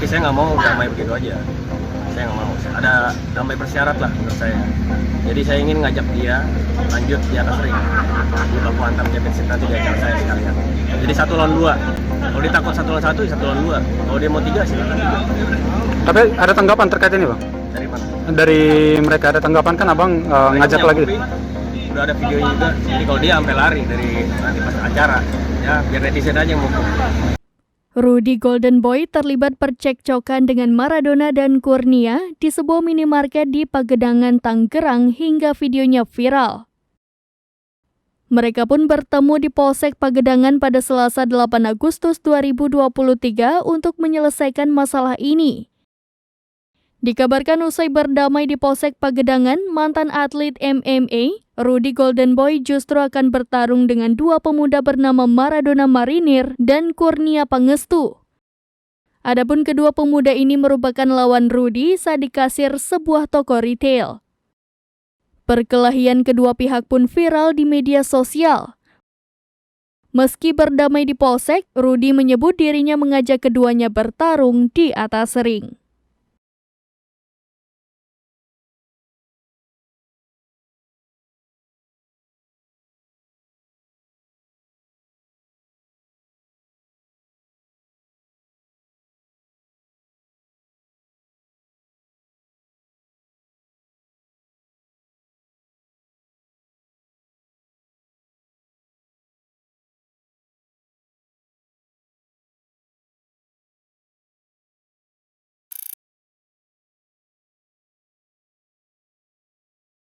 Tapi saya nggak mau damai begitu aja. Saya nggak mau. Ada damai bersyarat lah menurut saya. Jadi saya ingin ngajak dia lanjut di atas ring. Di baku hantam championship nanti di acara saya sekalian. Jadi 1 lawan 2. Kalau dia takut 1 lawan 1, 1 lawan 2. Kalau dia mau 3, silakan 3. Tapi ada tanggapan terkait ini, Bang? Dari mana? Dari mereka ada tanggapan kan Abang ngajak lagi? Udah ada videonya juga. Jadi kalau dia sampai lari dari nanti pas acara, ya biar netizen aja yang mukul. Rudy Golden Boy terlibat percekcokan dengan Maradona dan Kurnia di sebuah minimarket di Pagedangan, Tangerang hingga videonya viral. Mereka pun bertemu di Polsek Pagedangan pada Selasa 8 Agustus 2023 untuk menyelesaikan masalah ini. Dikabarkan usai berdamai di Polsek Pagedangan, mantan atlet MMA, Rudy Golden Boy justru akan bertarung dengan 2 pemuda bernama Maradona Marinir dan Kurnia Pangestu. Adapun kedua pemuda ini merupakan lawan Rudy saat di kasir sebuah toko retail. Perkelahian kedua pihak pun viral di media sosial. Meski berdamai di Polsek, Rudy menyebut dirinya mengajak keduanya bertarung di atas ring.